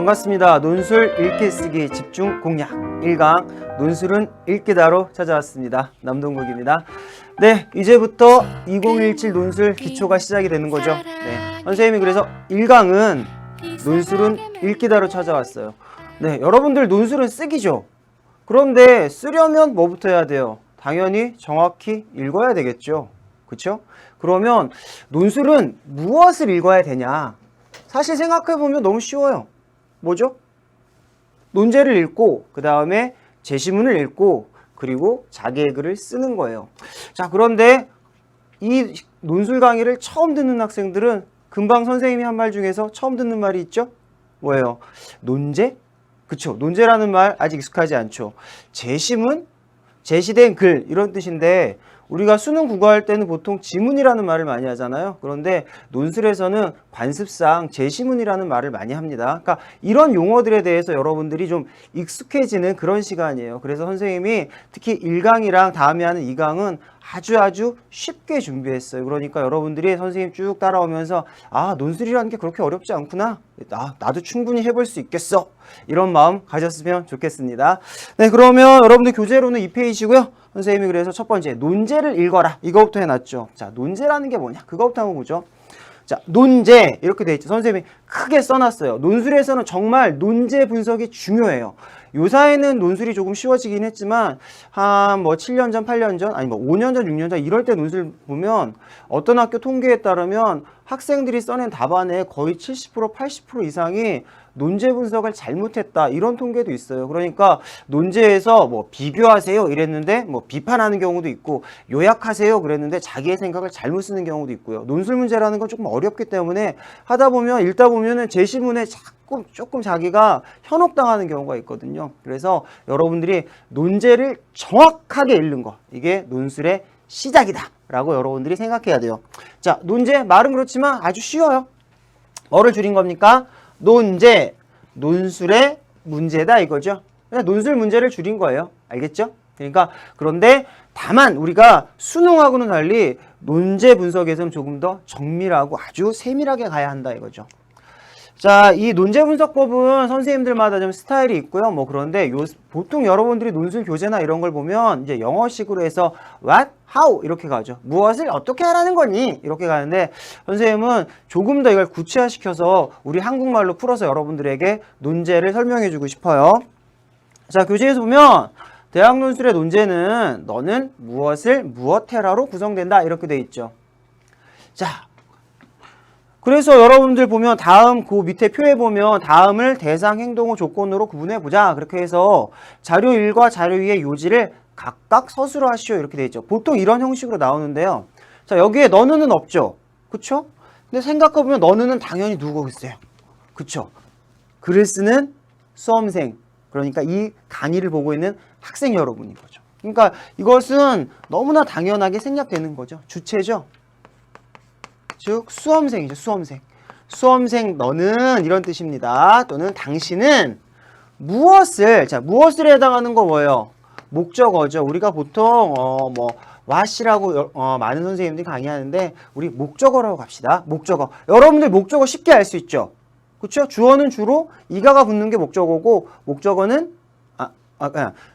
반갑습니다. 논술 읽기 쓰기 집중 공략 1강 논술은 읽기다로 찾아왔습니다. 남동국입니다. 네, 이제부터 2017 논술 기초가 시작이 되는 거죠. 네, 선생님이 그래서 1강은 논술은 읽기다로 찾아왔어요. 네, 여러분들 논술은 쓰기죠. 그런데 쓰려면 뭐부터 해야 돼요? 당연히 정확히 읽어야 되겠죠. 그렇죠? 그러면 논술은 무엇을 읽어야 되냐? 사실 생각해보면 너무 쉬워요. 뭐죠? 논제를 읽고 그 다음에 제시문을 읽고 그리고 자기의 글을 쓰는 거예요. 자, 그런데 이 논술 강의를 처음 듣는 학생들은 금방 선생님이 한 말 중에서 처음 듣는 말이 있죠? 뭐예요? 논제? 그쵸? 논제라는 말 아직 익숙하지 않죠? 제시문? 제시된 글 이런 뜻인데 우리가 수능 국어할 때는 보통 지문이라는 말을 많이 하잖아요. 그런데 논술에서는 관습상 제시문이라는 말을 많이 합니다. 그러니까 이런 용어들에 대해서 여러분들이 좀 익숙해지는 그런 시간이에요. 그래서 선생님이 특히 1강이랑 다음에 하는 2강은 아주 쉽게 준비했어요. 그러니까 여러분들이 선생님 쭉 따라오면서 아, 논술이라는 게 그렇게 어렵지 않구나. 나도 충분히 해볼 수 있겠어. 이런 마음 가졌으면 좋겠습니다. 네, 그러면 여러분들 교재로는 2페이지고요. 선생님이 그래서 첫 번째 논제를 읽어라. 이거부터 해놨죠. 자, 논제라는 게 뭐냐? 그거부터 한번 보죠. 자, 논제 이렇게 돼 있죠. 선생님이 크게 써놨어요. 논술에서는 정말 논제 분석이 중요해요. 요사이는 논술이 조금 쉬워지긴 했지만 한 뭐 7년 전, 8년 전, 아니 뭐 5년 전, 6년 전 이럴 때 논술 보면 어떤 학교 통계에 따르면 학생들이 써낸 답안의 거의 70%, 80% 이상이 논제 분석을 잘못했다 이런 통계도 있어요. 그러니까 논제에서 뭐 비교하세요 이랬는데 뭐 비판하는 경우도 있고 요약하세요 그랬는데 자기의 생각을 잘못 쓰는 경우도 있고요. 논술 문제라는 건 조금 어렵기 때문에 하다 보면 읽다 보면은 제시문에 조금 자기가 현혹당하는 경우가 있거든요. 그래서 여러분들이 논제를 정확하게 읽는 거 이게 논술의 시작이다 라고 여러분들이 생각해야 돼요. 자, 논제 말은 그렇지만 아주 쉬워요. 뭐를 줄인 겁니까? 논제, 논술의 문제다 이거죠. 그냥 논술 문제를 줄인 거예요. 알겠죠? 그러니까 그런데 다만 우리가 수능하고는 달리 논제 분석에서는 조금 더 정밀하고 아주 세밀하게 가야 한다 이거죠. 자, 이 논제 분석법은 선생님들마다 좀 스타일이 있고요. 뭐 그런데 보통 여러분들이 논술 교재나 이런 걸 보면 이제 영어식으로 해서 what, how 이렇게 가죠. 무엇을 어떻게 하라는 거니? 이렇게 가는데 선생님은 조금 더 이걸 구체화시켜서 우리 한국말로 풀어서 여러분들에게 논제를 설명해 주고 싶어요. 자, 교재에서 보면 대학 논술의 논제는 너는 무엇을 무엇해라로 구성된다 이렇게 돼 있죠. 자, 그래서 여러분들 보면 다음 그 밑에 표에 보면 다음을 대상, 행동어, 조건으로 구분해 보자. 그렇게 해서 자료 1과 자료 2의 요지를 각각 서술로 하시오. 이렇게 되어 있죠. 보통 이런 형식으로 나오는데요. 자, 여기에 너는은 없죠. 그쵸? 근데 생각해 보면 너는은 당연히 누구겠어요? 그쵸? 글을 쓰는 수험생. 그러니까 이 강의를 보고 있는 학생 여러분인 거죠. 그러니까 이것은 너무나 당연하게 생략되는 거죠. 주체죠. 즉 수험생이죠. 수험생. 수험생 너는 이런 뜻입니다. 또는 당신은 무엇을 자 무엇을 해당하는 거 뭐예요? 목적어죠. 우리가 보통 뭐 what이라고 많은 선생님들이 강의하는데 우리 목적어라고 갑시다. 목적어. 여러분들 목적어 쉽게 알 수 있죠. 그렇죠? 주어는 주로 이가가 붙는 게 목적어고 목적어는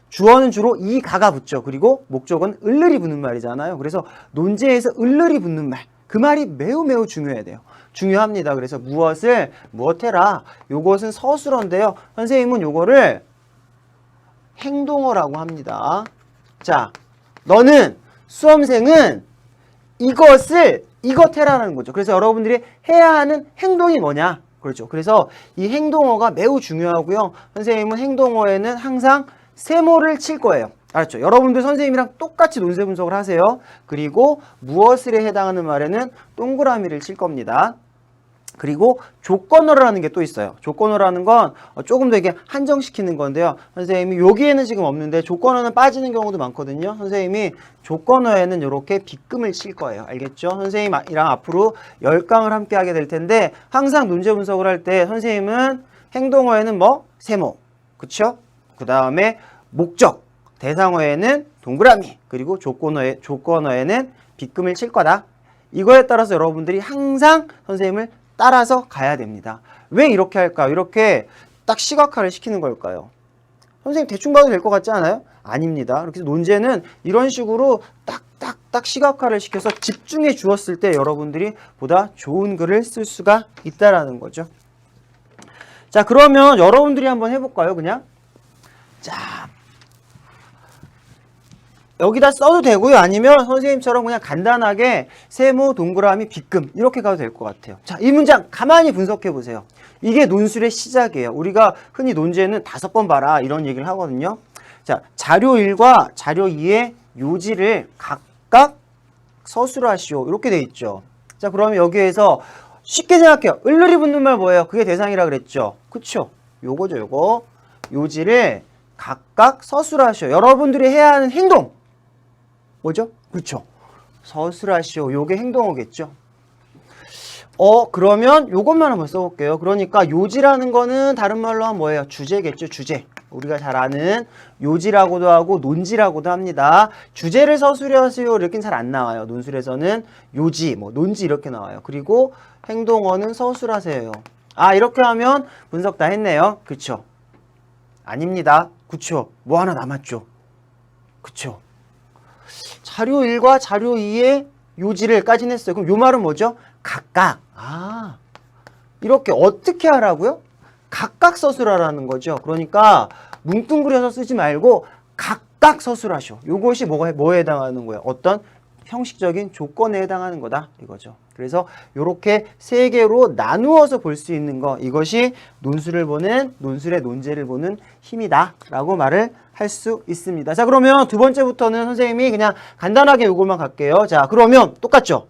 주어는 주로 이가가 붙죠. 그리고 목적어는 을을이 붙는 말이잖아요. 그래서 논제에서 을을이 붙는 말. 그 말이 매우 중요해야 돼요. 중요합니다. 그래서 무엇을 무엇해라. 요것은 서술어인데요. 선생님은 요거를 행동어라고 합니다. 자, 너는 수험생은 이것해라는 거죠. 그래서 여러분들이 해야 하는 행동이 뭐냐? 그렇죠. 그래서 이 행동어가 매우 중요하고요. 선생님은 행동어에는 항상 세모를 칠 거예요. 알았죠? 여러분들 선생님이랑 똑같이 논술 분석을 하세요. 그리고 무엇을에 해당하는 말에는 동그라미를 칠 겁니다. 그리고 조건어라는 게 또 있어요. 조건어라는 건 조금 더 이게 한정시키는 건데요. 선생님이 여기에는 지금 없는데 조건어는 빠지는 경우도 많거든요. 선생님이 조건어에는 이렇게 빗금을 칠 거예요. 알겠죠? 선생님이랑 앞으로 10강을 함께 하게 될 텐데 항상 논제 분석을 할 때 선생님은 행동어에는 뭐? 세모. 그쵸? 그 다음에 목적. 대상어에는 동그라미, 그리고 조건어에는 빗금을 칠 거다. 이거에 따라서 여러분들이 항상 선생님을 따라서 가야 됩니다. 왜 이렇게 할까? 이렇게 딱딱 시각화를 시키는 걸까요? 선생님 대충 봐도 될 것 같지 않아요? 아닙니다. 그래서 논제는 이런 식으로 딱딱딱 시각화를 시켜서 집중해 주었을 때 여러분들이 보다 좋은 글을 쓸 수가 있다라는 거죠. 자, 그러면 여러분들이 한번 해볼까요? 그냥 자, 여기다 써도 되고요. 아니면 선생님처럼 그냥 간단하게 세모, 동그라미, 빗금 이렇게 가도 될 것 같아요. 자, 이 문장 가만히 분석해 보세요. 이게 논술의 시작이에요. 우리가 흔히 논제는 5번 봐라 이런 얘기를 하거든요. 자, 자료 1과 자료 2의 요지를 각각 서술하시오. 이렇게 돼 있죠. 자, 그러면 여기에서 쉽게 생각해요. 을르리 붙는 말 뭐예요? 그게 대상이라 그랬죠. 그쵸? 요거죠, 요거. 요지를 각각 서술하시오. 여러분들이 해야 하는 행동. 뭐죠? 그쵸? 서술하시오. 요게 행동어겠죠. 그러면 요것만 한번 써볼게요. 그러니까 요지라는 거는 다른 말로 하면 뭐예요? 주제겠죠, 주제. 우리가 잘 아는 요지라고도 하고 논지라고도 합니다. 주제를 서술하세요 이렇게는 잘 안 나와요. 논술에서는 요지, 뭐 논지 이렇게 나와요. 그리고 행동어는 서술하세요. 아, 이렇게 하면 분석 다 했네요. 그쵸? 아닙니다. 그쵸? 뭐 하나 남았죠? 그쵸? 자료 1과 자료 2의 요지를 까진 했어요. 그럼 요 말은 뭐죠? 각각. 아, 이렇게 어떻게 하라고요? 각각 서술하라는 거죠. 그러니까 뭉뚱그려서 쓰지 말고 각각 서술하셔. 요것이 뭐에 해당하는 거예요? 어떤 형식적인 조건에 해당하는 거다 이거죠. 그래서 이렇게 3개로 나누어서 볼 수 있는 거, 이것이 논술을 보는, 논술의 논제를 보는 힘이다 라고 말을 할 수 있습니다. 자, 그러면 두 번째부터는 선생님이 그냥 간단하게 요것만 갈게요. 자, 그러면 똑같죠?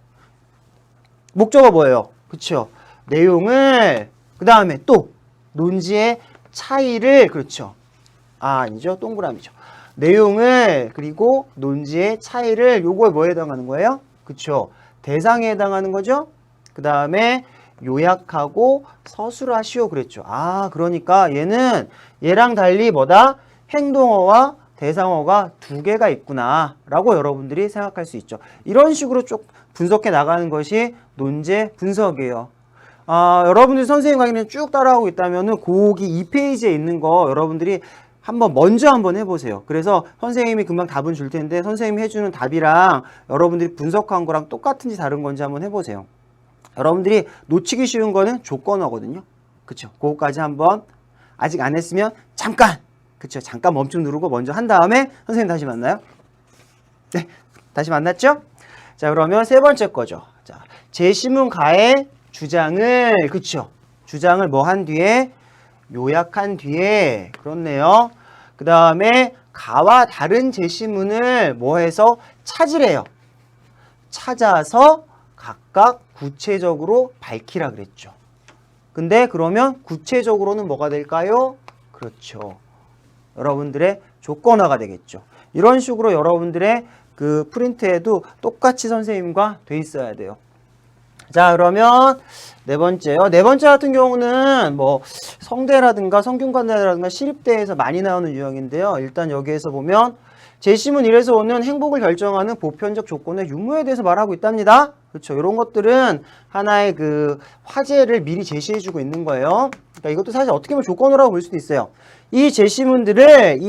목적어 뭐예요? 그쵸? 내용을, 그 다음에 또 논지의 차이를, 그렇죠? 아, 아니죠. 동그라미죠. 내용을, 그리고 논지의 차이를, 요거에 뭐에 해당하는 거예요? 그쵸? 대상에 해당하는 거죠? 그 다음에 요약하고 서술하시오 그랬죠. 아, 그러니까 얘는 얘랑 달리 뭐다? 행동어와 대상어가 2개가 있구나 라고 여러분들이 생각할 수 있죠. 이런 식으로 쭉 분석해 나가는 것이 논제 분석이에요. 여러분들이 선생님 강의를 쭉 따라하고 있다면은 고기 2페이지에 있는 거 여러분들이 먼저 한번 해보세요. 그래서 선생님이 금방 답은 줄 텐데 선생님이 해주는 답이랑 여러분들이 분석한 거랑 똑같은지 다른 건지 한번 해보세요. 여러분들이 놓치기 쉬운 거는 조건어거든요. 그쵸? 그거까지 한번 아직 안 했으면 잠깐! 그쵸? 잠깐 멈춤 누르고 먼저 한 다음에 선생님 다시 만나요. 네, 다시 만났죠? 자, 그러면 세 번째 거죠. 자, 제시문가의 주장을, 그쵸? 주장을 뭐 한 뒤에? 요약한 뒤에, 그렇네요. 그 다음에 가와 다른 제시문을 뭐 해서 찾으래요. 찾아서 각각 구체적으로 밝히라 그랬죠. 근데 그러면 구체적으로는 뭐가 될까요? 그렇죠. 여러분들의 조건화가 되겠죠. 이런 식으로 여러분들의 그 프린트에도 똑같이 선생님과 돼 있어야 돼요. 자, 그러면 네 번째요. 네 번째 같은 경우는 뭐 성대라든가 성균관대라든가 시립대에서 많이 나오는 유형인데요. 일단 여기에서 보면 제시문 1에서 오는 행복을 결정하는 보편적 조건의 유무에 대해서 말하고 있답니다. 그렇죠. 이런 것들은 하나의 그 화제를 미리 제시해주고 있는 거예요. 그러니까 이것도 사실 어떻게 보면 조건으로 볼 수도 있어요. 이 제시문들을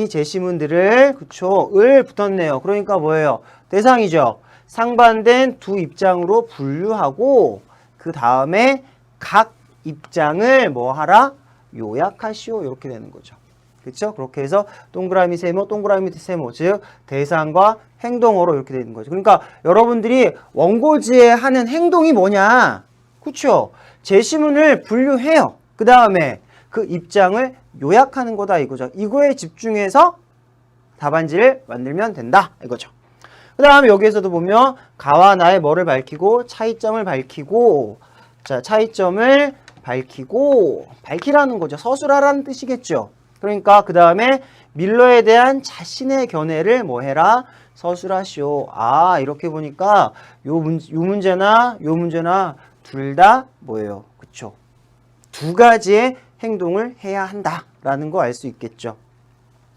그쵸, 을 붙었네요. 그러니까 뭐예요? 대상이죠. 상반된 두 입장으로 분류하고 그 다음에 각 입장을 뭐 하라? 요약하시오. 이렇게 되는 거죠. 그렇죠? 그렇게 해서 동그라미 세모, 동그라미 세모, 즉 대상과 행동어로 이렇게 되는 거죠. 그러니까 여러분들이 원고지에 하는 행동이 뭐냐? 그렇죠? 제시문을 분류해요. 그 다음에 그 입장을 요약하는 거다 이거죠. 이거에 집중해서 답안지를 만들면 된다 이거죠. 그 다음에 여기에서도 보면 가와 나의 뭐를 밝히고 차이점을 밝히고, 자, 차이점을 밝히라는 거죠. 서술하라는 뜻이겠죠. 그러니까 그 다음에 밀러에 대한 자신의 견해를 뭐 해라? 서술하시오. 아, 이렇게 보니까 요 문제나 둘 다 뭐예요? 그쵸? 두 가지의 행동을 해야 한다라는 거 알 수 있겠죠.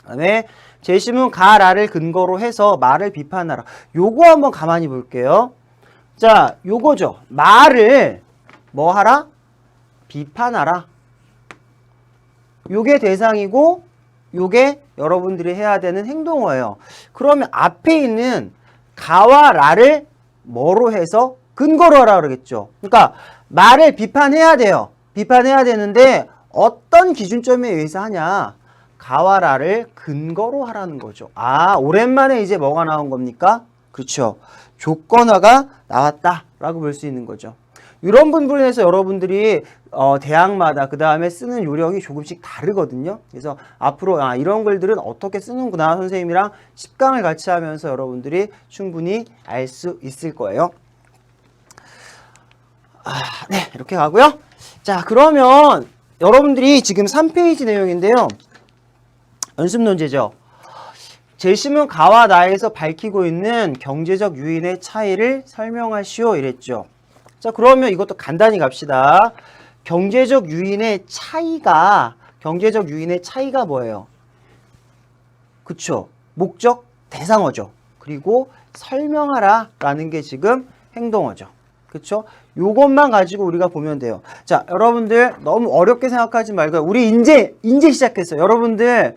그 다음에 제시문 가라를 근거로 해서 말을 비판하라. 요거 한번 가만히 볼게요. 자, 요거죠. 말을 뭐 하라? 비판하라. 요게 대상이고 요게 여러분들이 해야 되는 행동어예요. 그러면 앞에 있는 가와 라를 뭐로 해서 근거로 하라 그러겠죠. 그러니까 말을 비판해야 돼요. 비판해야 되는데 어떤 기준점에 의해서 하냐? 가와 라를 근거로 하라는 거죠. 아, 오랜만에 이제 뭐가 나온 겁니까? 그렇죠. 조건어가 나왔다라고 볼 수 있는 거죠. 이런 부분에서 여러분들이 대학마다 그 다음에 쓰는 요령이 조금씩 다르거든요. 그래서 앞으로 이런 글들은 어떻게 쓰는구나 선생님이랑 10강을 같이 하면서 여러분들이 충분히 알 수 있을 거예요. 네, 이렇게 가고요. 자, 그러면 여러분들이 지금 3페이지 내용인데요. 연습 논제죠. 제시문 가와 나에서 밝히고 있는 경제적 유인의 차이를 설명하시오 이랬죠. 자, 그러면 이것도 간단히 갑시다. 경제적 유인의 차이가 뭐예요? 그쵸? 목적, 대상어죠. 그리고 설명하라 라는 게 지금 행동어죠. 그쵸? 요것만 가지고 우리가 보면 돼요. 자, 여러분들 너무 어렵게 생각하지 말고요. 우리 이제 시작했어요. 여러분들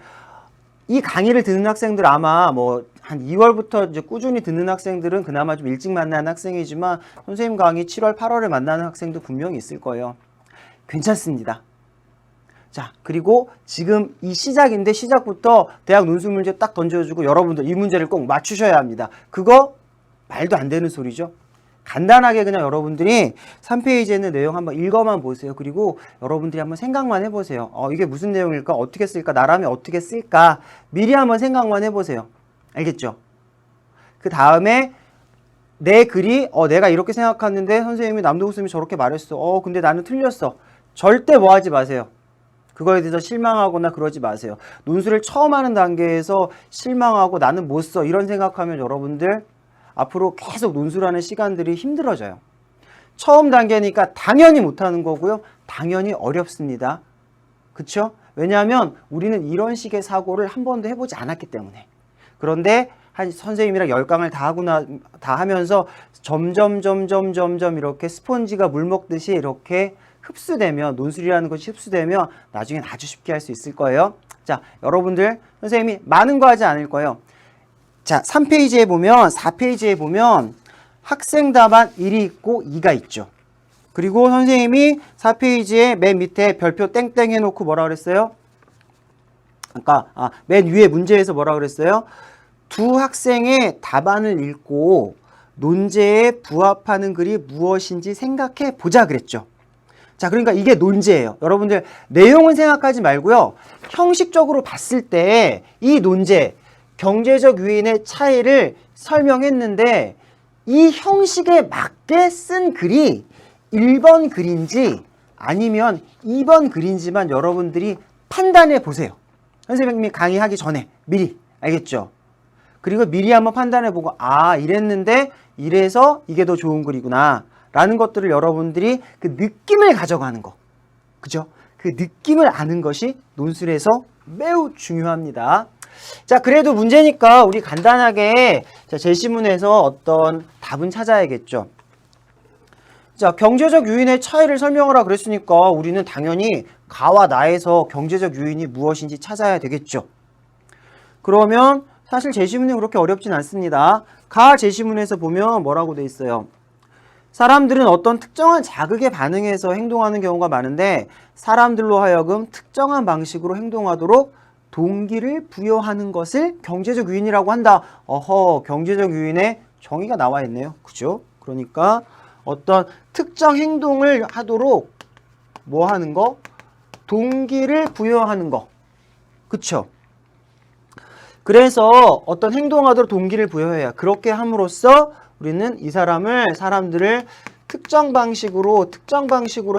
이 강의를 듣는 학생들 아마 뭐 한 2월부터 이제 꾸준히 듣는 학생들은 그나마 좀 일찍 만나는 학생이지만 선생님 강의 7월, 8월에 만나는 학생도 분명히 있을 거예요. 괜찮습니다. 자, 그리고 지금 이 시작인데 시작부터 대학 논술 문제 딱 던져주고 여러분들 이 문제를 꼭 맞추셔야 합니다. 그거 말도 안 되는 소리죠. 간단하게 그냥 여러분들이 3페이지에 있는 내용 한번 읽어만 보세요. 그리고 여러분들이 한번 생각만 해보세요. 이게 무슨 내용일까? 어떻게 쓸까? 나라면 어떻게 쓸까? 미리 한번 생각만 해보세요. 알겠죠? 그 다음에 내 글이 내가 이렇게 생각하는데 선생님이 남동욱 선생님이 저렇게 말했어. 근데 나는 틀렸어. 절대 뭐 하지 마세요. 그거에 대해서 실망하거나 그러지 마세요. 논술을 처음 하는 단계에서 실망하고 나는 못 써 이런 생각하면 여러분들 앞으로 계속 논술하는 시간들이 힘들어져요. 처음 단계니까 당연히 못하는 거고요. 당연히 어렵습니다. 그쵸? 왜냐하면 우리는 이런 식의 사고를 한 번도 해보지 않았기 때문에. 그런데 한 선생님이랑 10강을 다 하면서 점점 이렇게 스폰지가 물 먹듯이 이렇게 흡수되면, 논술이라는 것이 흡수되면 나중엔 아주 쉽게 할 수 있을 거예요. 자, 여러분들 선생님이 많은 거 하지 않을 거예요. 자, 3페이지에 보면 4페이지에 보면 학생 답안 1이 있고 2가 있죠. 그리고 선생님이 4페이지에 맨 밑에 별표 땡땡 해놓고 뭐라 그랬어요? 그러니까 맨 위에 문제에서 뭐라 그랬어요? 두 학생의 답안을 읽고 논제에 부합하는 글이 무엇인지 생각해 보자 그랬죠. 자, 그러니까 이게 논제예요. 여러분들 내용은 생각하지 말고요. 형식적으로 봤을 때 이 논제 경제적 유인의 차이를 설명했는데 이 형식에 맞게 쓴 글이 1번 글인지 아니면 2번 글인지만 여러분들이 판단해 보세요. 선생님이 강의하기 전에 미리. 알겠죠? 그리고 미리 한번 판단해 보고 이랬는데 이래서 이게 더 좋은 글이구나 라는 것들을 여러분들이 그 느낌을 가져가는 거. 그죠? 그 느낌을 아는 것이 논술에서 매우 중요합니다. 자, 그래도 문제니까 우리 간단하게 제시문에서 어떤 답은 찾아야겠죠. 자, 경제적 유인의 차이를 설명하라 그랬으니까 우리는 당연히 가와 나에서 경제적 유인이 무엇인지 찾아야 되겠죠. 그러면 사실 제시문이 그렇게 어렵진 않습니다. 가 제시문에서 보면 뭐라고 돼 있어요? 사람들은 어떤 특정한 자극에 반응해서 행동하는 경우가 많은데 사람들로 하여금 특정한 방식으로 행동하도록 동기를 부여하는 것을 경제적 유인이라고 한다. 경제적 유인의 정의가 나와 있네요. 그죠? 그러니까 어떤 특정 행동을 하도록 뭐 하는 거? 동기를 부여하는 거. 그쵸? 그래서 어떤 행동하도록 동기를 부여해야 그렇게 함으로써 우리는 사람들을 특정 방식으로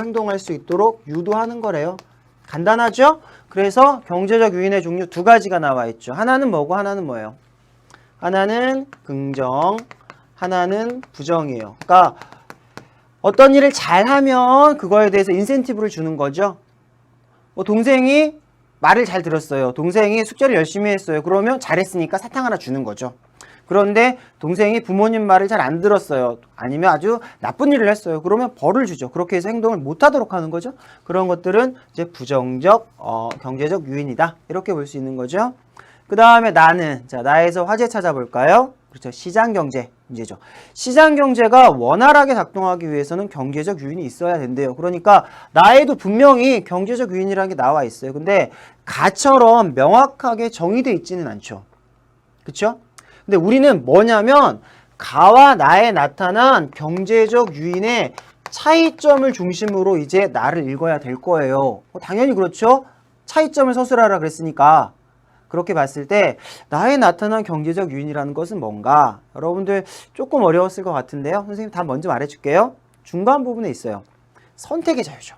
행동할 수 있도록 유도하는 거래요. 간단하죠? 그래서 경제적 유인의 종류 두 가지가 나와 있죠. 하나는 뭐고 하나는 뭐예요? 하나는 긍정, 하나는 부정이에요. 그러니까 어떤 일을 잘하면 그거에 대해서 인센티브를 주는 거죠. 동생이 말을 잘 들었어요. 동생이 숙제를 열심히 했어요. 그러면 잘했으니까 사탕 하나 주는 거죠. 그런데 동생이 부모님 말을 잘 안 들었어요. 아니면 아주 나쁜 일을 했어요. 그러면 벌을 주죠. 그렇게 해서 행동을 못하도록 하는 거죠. 그런 것들은 이제 부정적 경제적 유인이다. 이렇게 볼 수 있는 거죠. 그 다음에 나는, 자, 나에서 화제 찾아볼까요? 그렇죠. 시장경제 문제죠. 시장경제가 원활하게 작동하기 위해서는 경제적 유인이 있어야 된대요. 그러니까 나에도 분명히 경제적 유인이라는 게 나와 있어요. 근데 가처럼 명확하게 정의되어 있지는 않죠. 그렇죠? 근데 우리는 뭐냐면 가와 나에 나타난 경제적 유인의 차이점을 중심으로 이제 나를 읽어야 될 거예요. 당연히 그렇죠. 차이점을 서술하라 그랬으니까. 그렇게 봤을 때 나에 나타난 경제적 유인이라는 것은 뭔가? 여러분들 조금 어려웠을 것 같은데요. 선생님 다 먼저 말해줄게요. 중간 부분에 있어요. 선택의 자유죠.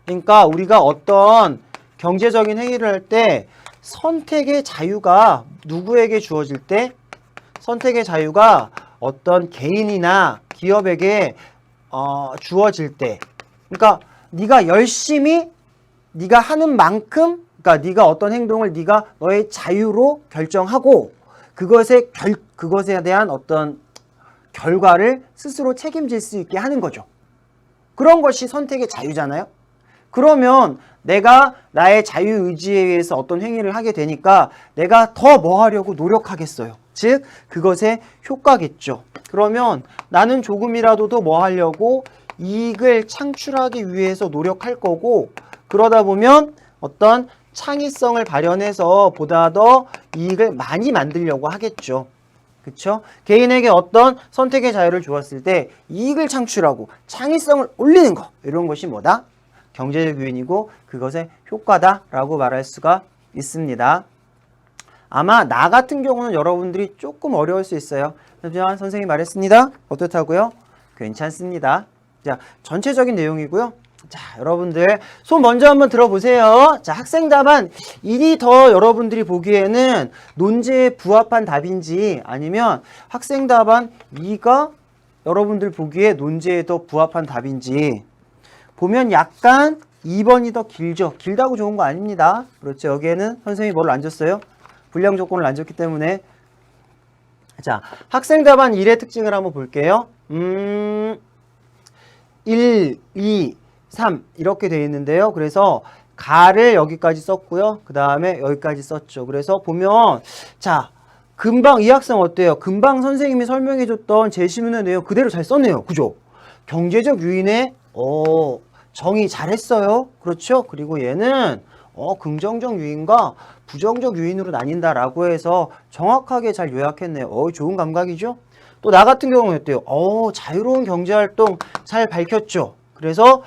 그러니까 우리가 어떤 경제적인 행위를 할 때 선택의 자유가 누구에게 주어질 때? 선택의 자유가 어떤 개인이나 기업에게 주어질 때. 그러니까 네가 열심히 네가 하는 만큼, 그러니까 네가 어떤 행동을 네가 너의 자유로 결정하고 그것에 대한 어떤 결과를 스스로 책임질 수 있게 하는 거죠. 그런 것이 선택의 자유잖아요. 그러면 내가 나의 자유의지에 의해서 어떤 행위를 하게 되니까 내가 더 뭐 하려고 노력하겠어요. 즉 그것의 효과겠죠. 그러면 나는 조금이라도 더 뭐 하려고 이익을 창출하기 위해서 노력할 거고, 그러다 보면 어떤 창의성을 발현해서 보다 더 이익을 많이 만들려고 하겠죠. 그렇죠? 개인에게 어떤 선택의 자유를 주었을 때 이익을 창출하고 창의성을 올리는 거, 이런 것이 뭐다? 경제적 유인이고 그것의 효과다라고 말할 수가 있습니다. 아마 나 같은 경우는 여러분들이 조금 어려울 수 있어요. 하지만 선생님이 말했습니다. 어떻다고요? 괜찮습니다. 자, 전체적인 내용이고요. 자, 여러분들 손 먼저 한번 들어보세요. 자, 학생 답안 1이 더 여러분들이 보기에는 논제에 부합한 답인지, 아니면 학생 답안 2가 여러분들 보기에 논제에 더 부합한 답인지 보면 약간 2번이 더 길죠. 길다고 좋은 거 아닙니다. 그렇죠. 여기에는 선생님이 뭘 안 줬어요? 불량 조건을 안 줬기 때문에. 자, 학생 답안 1의 특징을 한번 볼게요. 1, 2, 3 이렇게 되어 있는데요. 그래서 가를 여기까지 썼고요. 그 다음에 여기까지 썼죠. 그래서 보면 자, 금방 이 학생 어때요? 금방 선생님이 설명해줬던 제시문의 내용 그대로 잘 썼네요. 그죠? 경제적 유인의 정의 잘했어요. 그렇죠? 그리고 얘는 긍정적 유인과 부정적 유인으로 나뉜다라고 해서 정확하게 잘 요약했네요. 좋은 감각이죠? 또 나 같은 경우는 어때요? 자유로운 경제활동 잘 밝혔죠? 그래서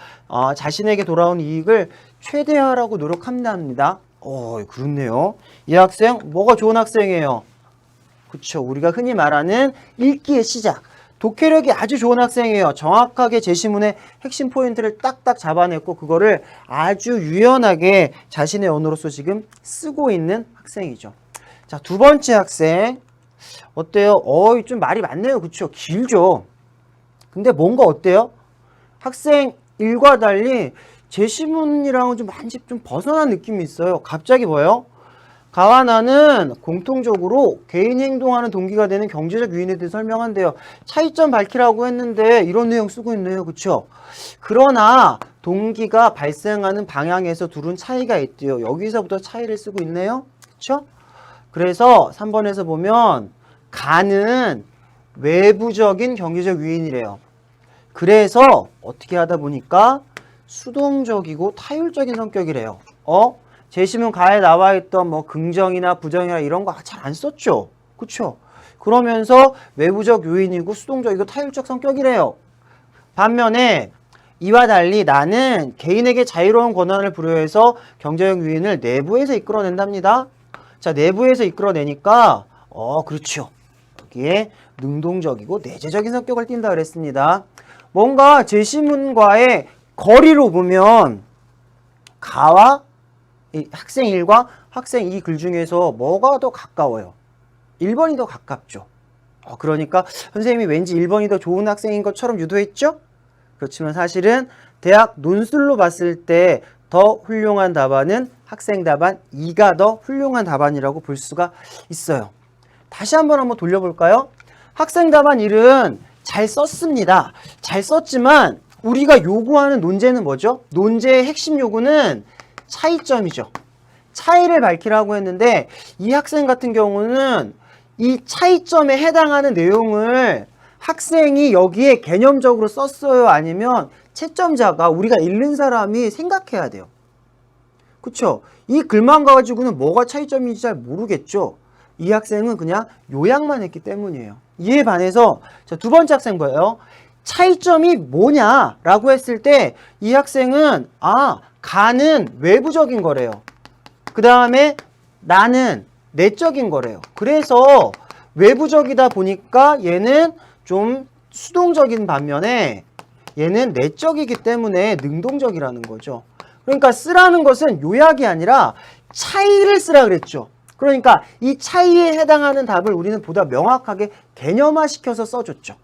자신에게 돌아온 이익을 최대화하라고 노력한답니다. 그렇네요. 이 학생 뭐가 좋은 학생이에요? 그쵸, 우리가 흔히 말하는 읽기의 시작, 독해력이 아주 좋은 학생이에요. 정확하게 제시문의 핵심 포인트를 딱딱 잡아냈고 그거를 아주 유연하게 자신의 언어로서 지금 쓰고 있는 학생이죠. 자, 두 번째 학생 어때요? 좀 말이 많네요. 그쵸? 길죠? 근데 뭔가 어때요? 학생 1과 달리 제시문이랑은 좀 벗어난 느낌이 있어요. 갑자기 뭐예요? 가와 나는 공통적으로 개인 행동하는 동기가 되는 경제적 유인에 대해 설명한대요. 차이점 밝히라고 했는데 이런 내용 쓰고 있네요. 그쵸? 그러나 동기가 발생하는 방향에서 둘은 차이가 있대요. 여기서부터 차이를 쓰고 있네요. 그쵸? 그래서 3번에서 보면 가는 외부적인 경제적 유인이래요. 그래서 어떻게 하다 보니까 수동적이고 타율적인 성격이래요. 제시문 가에 나와 있던 뭐 긍정이나 부정이나 이런 거 잘 안 썼죠. 그쵸? 그러면서 외부적 요인이고 수동적이고 타율적 성격이래요. 반면에 이와 달리 나는 개인에게 자유로운 권한을 부여해서 경제적 유인을 내부에서 이끌어낸답니다. 자, 내부에서 이끌어내니까 그렇죠. 여기에 능동적이고 내재적인 성격을 띈다 그랬습니다. 뭔가 제시문과의 거리로 보면 가와 이 학생 1과 학생 2 글 중에서 뭐가 더 가까워요? 1번이 더 가깝죠. 그러니까 선생님이 왠지 1번이 더 좋은 학생인 것처럼 유도했죠? 그렇지만 사실은 대학 논술로 봤을 때 더 훌륭한 답안은 학생 답안 2가 더 훌륭한 답안이라고 볼 수가 있어요. 다시 한번 돌려볼까요? 학생 답안 1은 잘 썼습니다. 잘 썼지만 우리가 요구하는 논제는 뭐죠? 논제의 핵심 요구는 차이점이죠. 차이를 밝히라고 했는데 이 학생 같은 경우는 이 차이점에 해당하는 내용을 학생이 여기에 개념적으로 썼어요? 아니면 채점자가 우리가 읽는 사람이 생각해야 돼요. 그쵸? 이 글만 가지고는 뭐가 차이점인지 잘 모르겠죠? 이 학생은 그냥 요약만 했기 때문이에요. 이에 반해서 자, 두 번째 학생 뭐예요? 차이점이 뭐냐라고 했을 때 이 학생은 가는 외부적인 거래요. 그 다음에 나는 내적인 거래요. 그래서 외부적이다 보니까 얘는 좀 수동적인 반면에 얘는 내적이기 때문에 능동적이라는 거죠. 그러니까 쓰라는 것은 요약이 아니라 차이를 쓰라 그랬죠. 그러니까 이 차이에 해당하는 답을 우리는 보다 명확하게 개념화시켜서 써줬죠.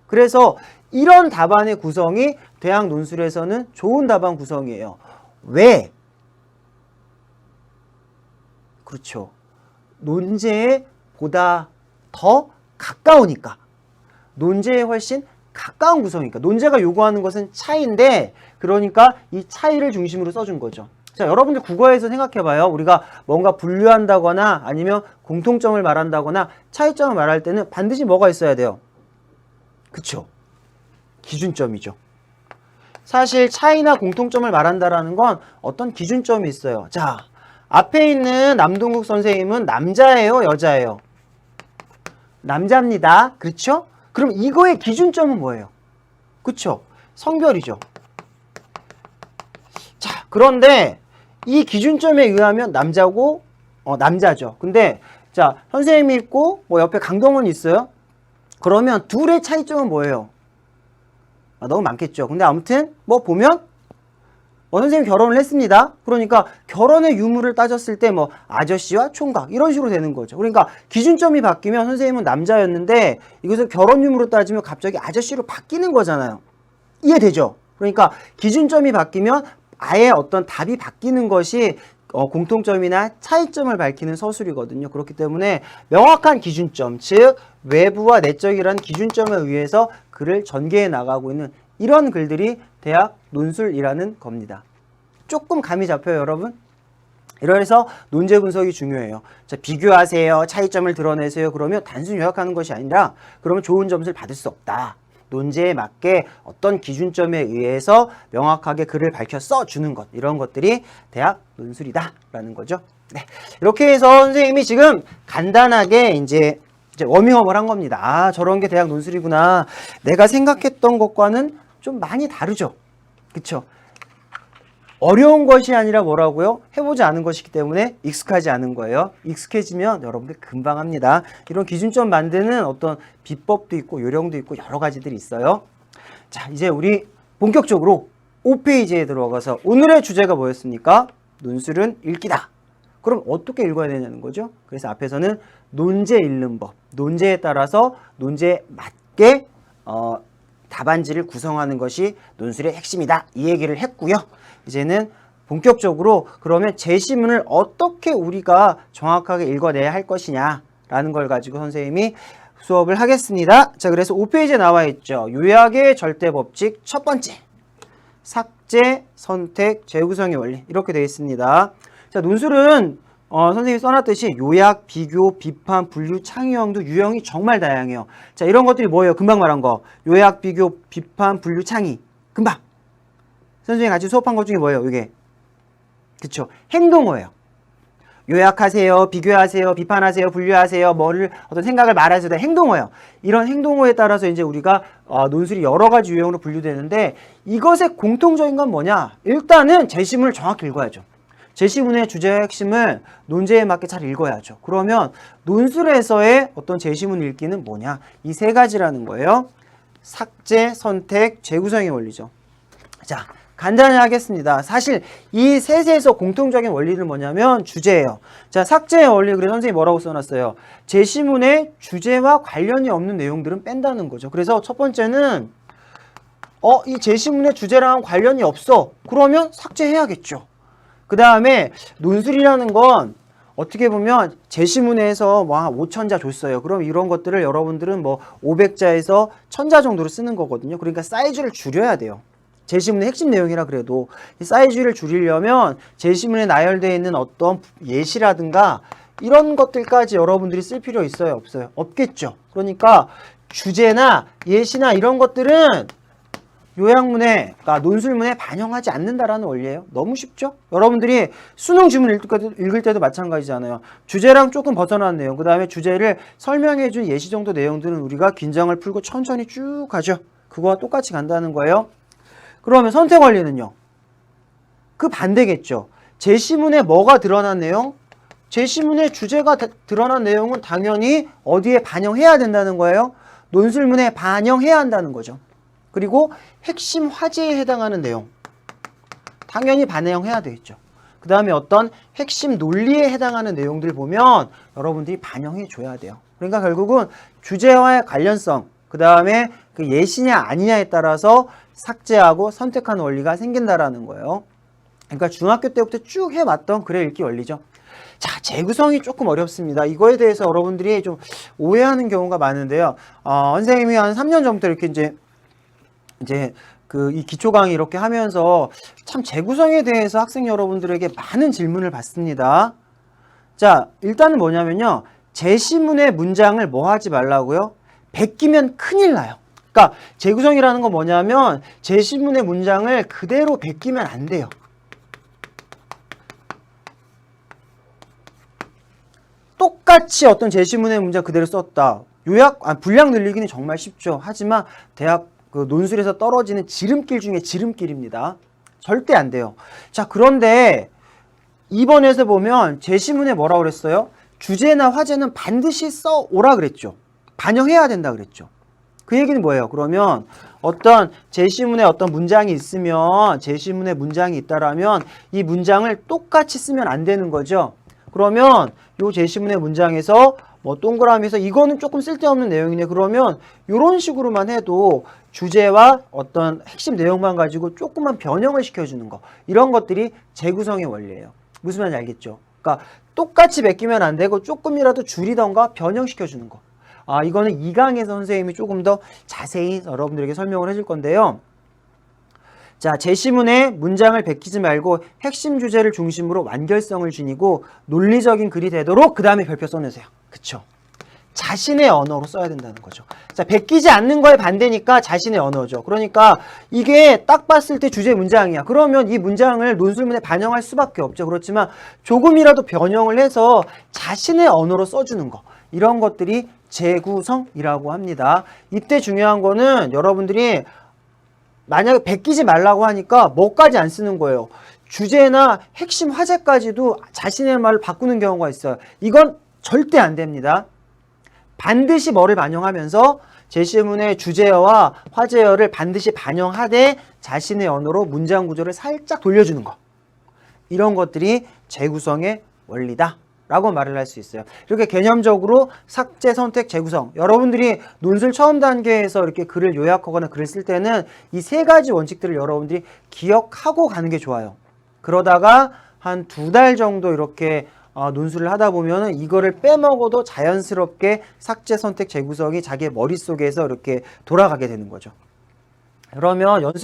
그래서 이런 답안의 구성이 대학 논술에서는 좋은 답안 구성이에요. 왜? 그렇죠. 논제에 보다 더 가까우니까. 논제에 훨씬 가까운 구성이니까. 논제가 요구하는 것은 차이인데 그러니까 이 차이를 중심으로 써준 거죠. 자, 여러분들 국어에서 생각해봐요. 우리가 뭔가 분류한다거나 아니면 공통점을 말한다거나 차이점을 말할 때는 반드시 뭐가 있어야 돼요? 그쵸? 기준점이죠. 사실 차이나 공통점을 말한다라는 건 어떤 기준점이 있어요. 자, 앞에 있는 남동국 선생님은 남자예요? 여자예요? 남자입니다. 그렇죠? 그럼 이거의 기준점은 뭐예요? 그쵸? 성별이죠. 자, 그런데 이 기준점에 의하면 남자고 남자죠. 근데 자, 선생님이 있고 뭐 옆에 강동원이 있어요. 그러면 둘의 차이점은 뭐예요? 너무 많겠죠. 근데 아무튼 뭐 보면 선생님이 결혼을 했습니다. 그러니까 결혼의 유무를 따졌을 때 뭐 아저씨와 총각 이런 식으로 되는 거죠. 그러니까 기준점이 바뀌면 선생님은 남자였는데 이것을 결혼 유무로 따지면 갑자기 아저씨로 바뀌는 거잖아요. 이해되죠? 그러니까 기준점이 바뀌면 아예 어떤 답이 바뀌는 것이 공통점이나 차이점을 밝히는 서술이거든요. 그렇기 때문에 명확한 기준점, 즉 외부와 내적이라는 기준점에 의해서 글을 전개해 나가고 있는 이런 글들이 대학 논술이라는 겁니다. 조금 감이 잡혀요, 여러분? 이래서 논제 분석이 중요해요. 자, 비교하세요, 차이점을 드러내세요. 그러면 단순히 요약하는 것이 아니라 그러면 좋은 점수를 받을 수 없다. 논제에 맞게 어떤 기준점에 의해서 명확하게 글을 밝혀 써주는 것, 이런 것들이 대학 논술이다라는 거죠. 네, 이렇게 해서 선생님이 지금 간단하게 이제 워밍업을 한 겁니다. 저런 게 대학 논술이구나. 내가 생각했던 것과는 좀 많이 다르죠. 그쵸? 어려운 것이 아니라 뭐라고요? 해보지 않은 것이기 때문에 익숙하지 않은 거예요. 익숙해지면 여러분들 금방 합니다. 이런 기준점 만드는 어떤 비법도 있고 요령도 있고 여러 가지들이 있어요. 자, 이제 우리 본격적으로 5페이지에 들어가서 오늘의 주제가 뭐였습니까? 논술은 읽기다. 그럼 어떻게 읽어야 되냐는 거죠. 그래서 앞에서는 논제 읽는 법, 논제에 따라서 논제에 맞게 답안지를 구성하는 것이 논술의 핵심이다. 이 얘기를 했고요. 이제는 본격적으로 그러면 제시문을 어떻게 우리가 정확하게 읽어내야 할 것이냐라는 걸 가지고 선생님이 수업을 하겠습니다. 자, 그래서 5페이지에 나와 있죠. 요약의 절대 법칙 첫 번째. 삭제, 선택, 재구성의 원리. 이렇게 되어 있습니다. 자, 논술은 선생님이 써놨듯이 요약, 비교, 비판, 분류, 창의형도 유형이 정말 다양해요. 자, 이런 것들이 뭐예요? 금방 말한 거. 요약, 비교, 비판, 분류, 창의. 금방. 선생님이 같이 수업한 것 중에 뭐예요? 이게. 그쵸. 행동어예요. 요약하세요, 비교하세요, 비판하세요, 분류하세요, 어떤 생각을 말하세요. 다 행동어예요. 이런 행동어에 따라서 이제 우리가 논술이 여러 가지 유형으로 분류되는데 이것의 공통적인 건 뭐냐? 일단은 제시문을 정확히 읽어야죠. 제시문의 주제와 핵심을 논제에 맞게 잘 읽어야죠. 그러면 논술에서의 어떤 제시문 읽기는 뭐냐? 이 세 가지라는 거예요. 삭제, 선택, 재구성의 원리죠. 자, 간단히 하겠습니다. 사실 이 셋에서 공통적인 원리는 뭐냐면 주제예요. 자, 삭제의 원리, 그래서 선생님이 뭐라고 써놨어요? 제시문의 주제와 관련이 없는 내용들은 뺀다는 거죠. 그래서 첫 번째는 이 제시문의 주제랑 관련이 없어. 그러면 삭제해야겠죠. 그 다음에 논술이라는 건 어떻게 보면 제시문에서 와 5,000자 줬어요. 그럼 이런 것들을 여러분들은 뭐 500자에서 1,000자 정도로 쓰는 거거든요. 그러니까 사이즈를 줄여야 돼요. 제시문의 핵심 내용이라 그래도 이 사이즈를 줄이려면 제시문에 나열되어 있는 어떤 예시라든가 이런 것들까지 여러분들이 쓸 필요 있어요? 없어요? 없겠죠. 그러니까 주제나 예시나 이런 것들은 요약문에, 그러니까 논술문에 반영하지 않는다라는 원리예요. 너무 쉽죠? 여러분들이 수능 지문 읽을 때도 마찬가지잖아요. 주제랑 조금 벗어난 내용, 그 다음에 주제를 설명해준 예시 정도 내용들은 우리가 긴장을 풀고 천천히 쭉 가죠. 그거와 똑같이 간다는 거예요. 그러면 선택 원리는요? 그 반대겠죠. 제시문에 뭐가 드러난 내용? 제시문에 주제가 드러난 내용은 당연히 어디에 반영해야 된다는 거예요? 논술문에 반영해야 한다는 거죠. 그리고 핵심 화제에 해당하는 내용 당연히 반영해야 되겠죠. 그 다음에 어떤 핵심 논리에 해당하는 내용들 보면 여러분들이 반영해 줘야 돼요. 그러니까 결국은 주제와의 관련성, 그 다음에 그 예시냐 아니냐에 따라서 삭제하고 선택하는 원리가 생긴다라는 거예요. 그러니까 중학교 때부터 쭉 해왔던 글의 읽기 원리죠. 자, 재구성이 조금 어렵습니다. 이거에 대해서 여러분들이 좀 오해하는 경우가 많은데요. 선생님이 한 3년 전부터 이렇게 이제 그 이 기초 강의 이렇게 하면서 참 재구성에 대해서 학생 여러분들에게 많은 질문을 받습니다. 자, 일단은 뭐냐면요. 제시문의 문장을 뭐 하지 말라고요? 베끼면 큰일 나요. 그러니까 재구성이라는 건 뭐냐면 제시문의 문장을 그대로 베끼면 안 돼요. 똑같이 어떤 제시문의 문장 그대로 썼다. 분량 늘리기는 정말 쉽죠. 하지만 대학 그 논술에서 떨어지는 지름길 중에 지름길입니다. 절대 안 돼요. 자, 그런데 2번에서 보면 제시문에 뭐라고 그랬어요? 주제나 화제는 반드시 써오라 그랬죠. 반영해야 된다 그랬죠. 그 얘기는 뭐예요? 그러면 어떤 제시문에 어떤 문장이 있으면 제시문에 문장이 있다라면 이 문장을 똑같이 쓰면 안 되는 거죠. 그러면 요 제시문의 문장에서 뭐 동그라미에서 이거는 조금 쓸데없는 내용이네. 그러면 이런 식으로만 해도 주제와 어떤 핵심 내용만 가지고 조금만 변형을 시켜주는 거. 이런 것들이 재구성의 원리예요. 무슨 말인지 알겠죠? 그러니까 똑같이 베끼면 안 되고 조금이라도 줄이던가 변형시켜주는 거. 이거는 2강에서 선생님이 조금 더 자세히 여러분들에게 설명을 해줄 건데요. 자, 제시문에 문장을 베끼지 말고 핵심 주제를 중심으로 완결성을 지니고 논리적인 글이 되도록 그 다음에 별표 써내세요. 그쵸? 자신의 언어로 써야 된다는 거죠. 자, 베끼지 않는 거에 반대니까 자신의 언어죠. 그러니까 이게 딱 봤을 때 주제 문장이야. 그러면 이 문장을 논술문에 반영할 수밖에 없죠. 그렇지만 조금이라도 변형을 해서 자신의 언어로 써주는 거. 이런 것들이 재구성이라고 합니다. 이때 중요한 거는 여러분들이 만약에 베끼지 말라고 하니까 뭐까지 안 쓰는 거예요. 주제나 핵심 화제까지도 자신의 말을 바꾸는 경우가 있어요. 이건 절대 안 됩니다. 반드시 뭐를 반영하면서 제시문의 주제어와 화제어를 반드시 반영하되 자신의 언어로 문장 구조를 살짝 돌려주는 거. 이런 것들이 재구성의 원리다 라고 말을 할 수 있어요. 이렇게 개념적으로 삭제, 선택, 재구성. 여러분들이 논술 처음 단계에서 이렇게 글을 요약하거나 글을 쓸 때는 이 세 가지 원칙들을 여러분들이 기억하고 가는 게 좋아요. 그러다가 한 2달 정도 이렇게 논술을 하다 보면은 이거를 빼먹어도 자연스럽게 삭제, 선택, 재구성이 자기 머릿속에서 이렇게 돌아가게 되는 거죠. 그러면 연습